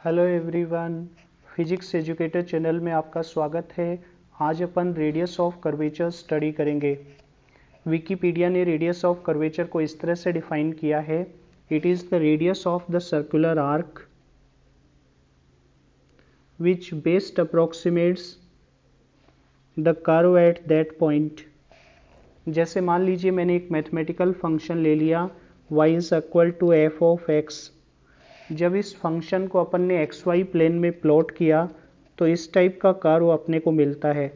Hello everyone, physics educator channel में आपका स्वागत है। आज अपन रेडियस ऑफ कर्वेचर स्टडी करेंगे। विकिपीडिया ने रेडियस ऑफ कर्वेचर को इस तरह से डिफाइन किया है, it is the radius of the circular arc which best approximates the curve at that point. जैसे मान लीजिए मैंने एक मैथमेटिकल फंक्शन ले लिया y is equal to F of X. जब इस फंक्शन को अपन ने एक्स वाई प्लेन में प्लॉट किया तो इस टाइप का कर्व अपने को मिलता है।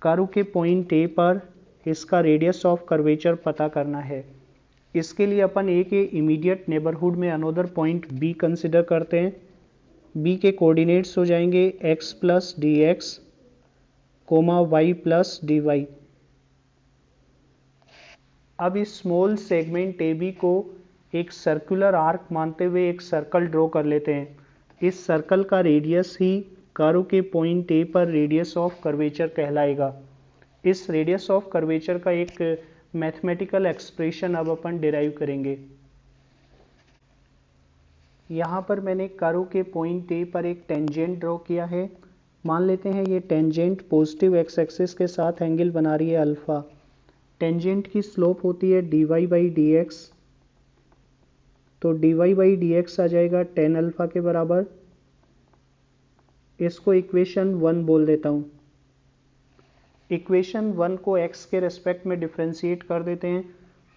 कर्व के पॉइंट ए पर इसका रेडियस ऑफ कर्वेचर पता करना है। इसके लिए अपन ए के इमीडिएट नेबरहुड में अनोदर पॉइंट बी कंसिडर करते हैं। बी के कोऑर्डिनेट्स हो जाएंगे x plus D X comma Y plus D Y. अब इस स्मॉल सेगमेंट ए बी को एक सर्कुलर आर्क मानते हुए एक सर्कल ड्रॉ कर लेते हैं। इस सर्कल का रेडियस ही कर्व के पॉइंट ए पर रेडियस ऑफ कर्वेचर कहलाएगा। इस रेडियस ऑफ कर्वेचर का एक मैथमेटिकल एक्सप्रेशन अब अपन डिराइव करेंगे। यहाँ पर मैंने कर्व के पॉइंट ए पर एक टेंजेंट ड्रॉ किया है। मान लेते हैं ये टेंजेंट पॉजिटिव एक्स एक्सिस के साथ एंगल बना रही है अल्फा। टेंजेंट की स्लोप होती है dy बाई डी एक्स, तो dy बाई डी एक्स आ जाएगा टेन अल्फा के बराबर। इसको इक्वेशन 1 बोल देता हूँ। इक्वेशन 1 को x के रेस्पेक्ट में डिफ्रेंशिएट कर देते हैं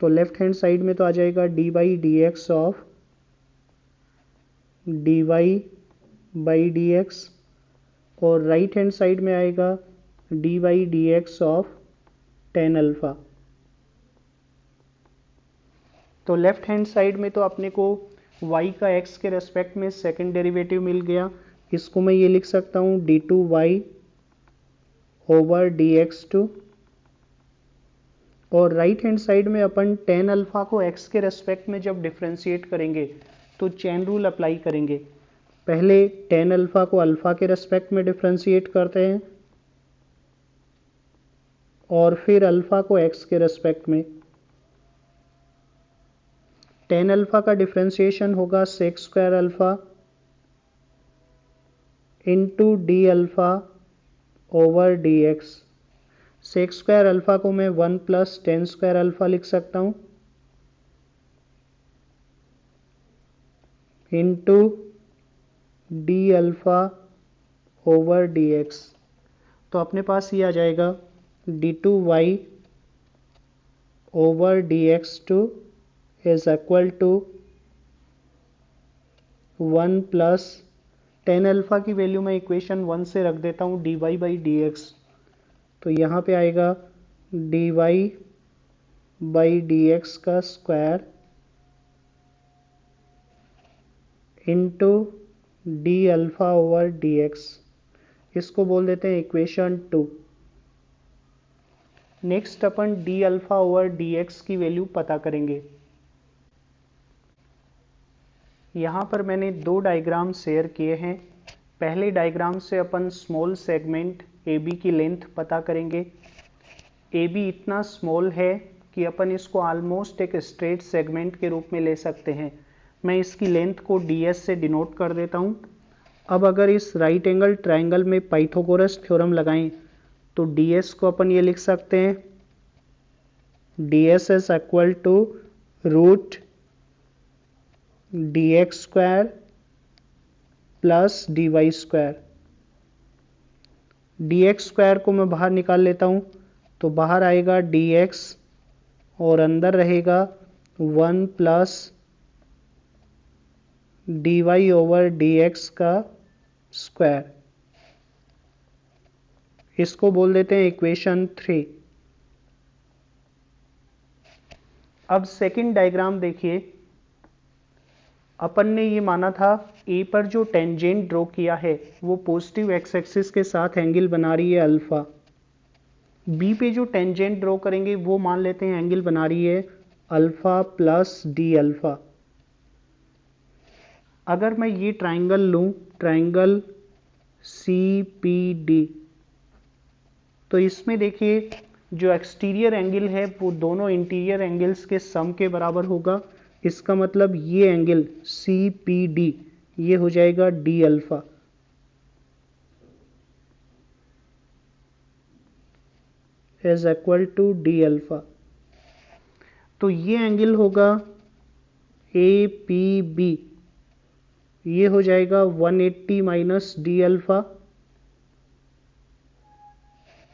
तो लेफ्ट हैंड साइड में तो आ जाएगा dy by D x of dy by D x, और राइट हैंड साइड में आएगा dy by D x of tan alpha. तो लेफ्ट हैंड साइड में तो अपने को y का x के रेस्पेक्ट में सेकंड डेरिवेटिव मिल गया। इसको मैं ये लिख सकता हूँ d2y ओवर dx2, और राइट हैंड साइड में अपन टेन अल्फा को x के रेस्पेक्ट में जब डिफ्रेंशिएट करेंगे तो चेन रूल अप्लाई करेंगे। पहले टेन अल्फा को अल्फा के रेस्पेक्ट में डिफ्रेंशिएट करते हैं और फिर अल्फा को x के रेस्पेक्ट में। टेन अल्फा का डिफ्रेंशिएशन होगा sec square alpha into D alpha over D X. Sec square alpha को मैं 1 प्लस टेन स्क्वायर अल्फा लिख सकता हूँ into D alpha over D X. तो अपने पास ये आ जाएगा d2y over dx2 is equal to 1 plus ten alpha की वैल्यू मैं इक्वेशन 1 से रख देता हूँ dy बाई डी एक्स। तो यहाँ पे आएगा dy बाई डी एक्स का square into D alpha over D x. इसको बोल देते हैं इक्वेशन 2। नेक्स्ट अपन d alpha over D x की वैल्यू पता करेंगे। यहाँ पर मैंने दो डायग्राम शेयर किए हैं। पहले डायग्राम से अपन स्मॉल सेगमेंट ए बी की लेंथ पता करेंगे। ए बी इतना स्मॉल है कि अपन इसको ऑलमोस्ट एक स्ट्रेट सेगमेंट के रूप में ले सकते हैं। मैं इसकी लेंथ को डी एस से डिनोट कर देता हूँ। अब अगर इस राइट एंगल ट्राइंगल में पाइथागोरस थ्योरम लगाएं तो डी एस को अपन ये लिख सकते हैं D S is equal to root D X square plus D Y square. D X square को मैं बाहर निकाल लेता हूँ तो बाहर आएगा डी एक्स और अंदर रहेगा 1 plus D Y over D x का स्क्वायर। इसको बोल देते हैं इक्वेशन 3। अब सेकंड डायग्राम देखिए। अपन ने ये माना था ए पर जो टेंजेंट ड्रॉ किया है वो पॉजिटिव एक्स एक्सिस के साथ एंगल बना रही है अल्फा। बी पे जो टेंजेंट ड्रॉ करेंगे वो मान लेते हैं एंगल बना रही है अल्फा प्लस डी अल्फा। अगर मैं ये ट्राइंगल लूं, ट्राइंगल सी पी डी, तो इसमें देखिए जो एक्सटीरियर एंगल है वो दोनों इंटीरियर एंगल्स के सम के बराबर होगा। इसका मतलब ये एंगल सी पी डी ये हो जाएगा D alpha. Is equal to D alpha. तो ये एंगल होगा ए पी बी, ये हो जाएगा 180 माइनस डी अल्फा,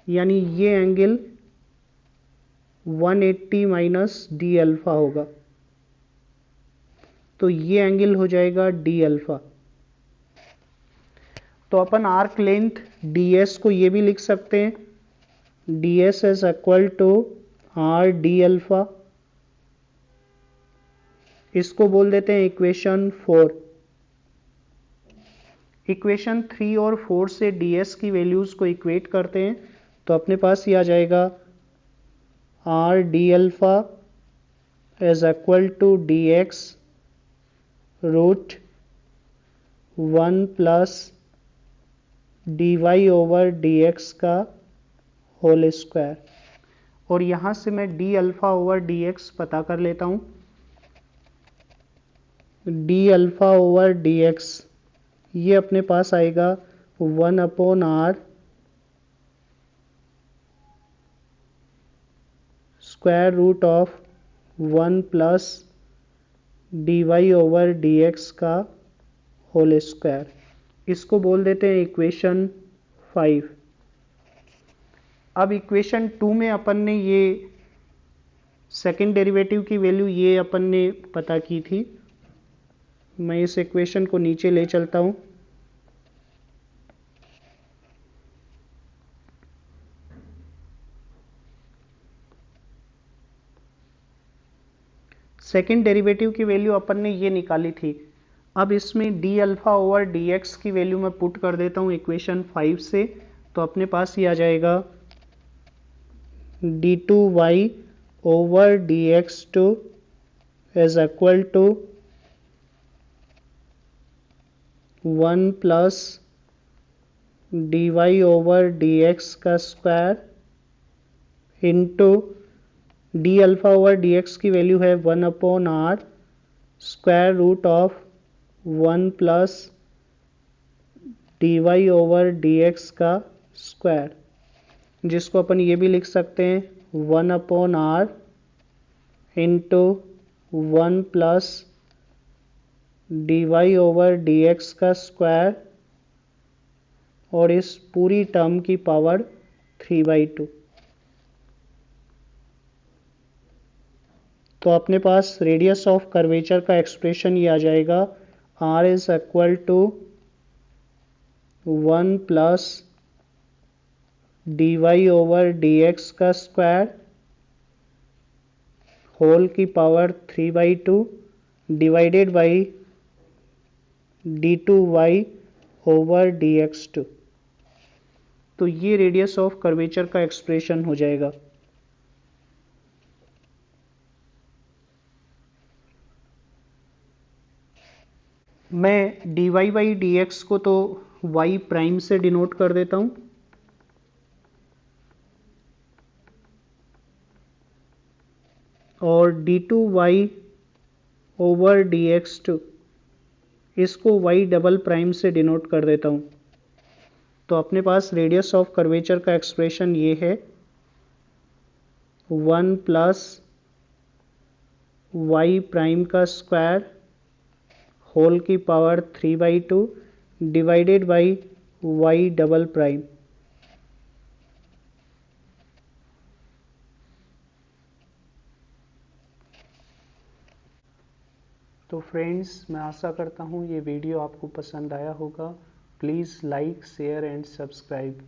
यानी ये एंगल 180 माइनस डी अल्फा होगा। तो ये एंगल हो जाएगा डी अल्फा। तो अपन आर्क लेंथ ds को ये भी लिख सकते हैं, ds is equal to R D alpha. इसको बोल देते हैं इक्वेशन 4। इक्वेशन 3 और 4 से ds की वैल्यूज को इक्वेट करते हैं तो अपने पास ये आ जाएगा R D alpha is equal to D X root 1 plus D Y over D x का होल स्क्वायर। और यहाँ से मैं D alpha over D X पता कर लेता हूँ। D alpha over D X ये अपने पास आएगा 1 upon are square root of 1 plus D Y over D x का होल स्क्वायर। इसको बोल देते हैं इक्वेशन 5। अब इक्वेशन 2 में अपन ने ये सेकंड डेरिवेटिव की वैल्यू ये अपन ने पता की थी। मैं इस इक्वेशन को नीचे ले चलता हूं। सेकंड डेरिवेटिव की वैल्यू अपन ने ये निकाली थी। अब इसमें D alpha over D x की वैल्यू मैं पुट कर देता हूं इक्वेशन 5 से। तो अपने पास ये आ जाएगा d two Y over D x two is equal to 1 plus D Y over D x का square into D alpha over D x की वैल्यू है 1 upon are square root of 1 plus D Y over D x का square, जिसको अपन ये भी लिख सकते हैं 1 upon r into 1 plus D Y over D x का स्क्वायर और इस पूरी टर्म की पावर 3/2। तो अपने पास रेडियस ऑफ कर्वेचर का एक्सप्रेशन ये आ जाएगा r is equal to 1 plus D Y over D x का स्क्वायर होल की power 3/2 divided by D two Y over D x two. तो ये रेडियस ऑफ कर्वेचर का एक्सप्रेशन हो जाएगा। मैं D Y by D X को तो y प्राइम से डिनोट कर देता हूं और D two Y over D x two इसको y डबल प्राइम से डिनोट कर देता हूं। तो अपने पास रेडियस ऑफ कर्वेचर का एक्सप्रेशन ये है 1 प्लस y प्राइम का स्क्वायर होल की power 3/2 divided by y double prime. तो फ्रेंड्स, मैं आशा करता हूँ ये वीडियो आपको पसंद आया होगा। Please like, share and subscribe.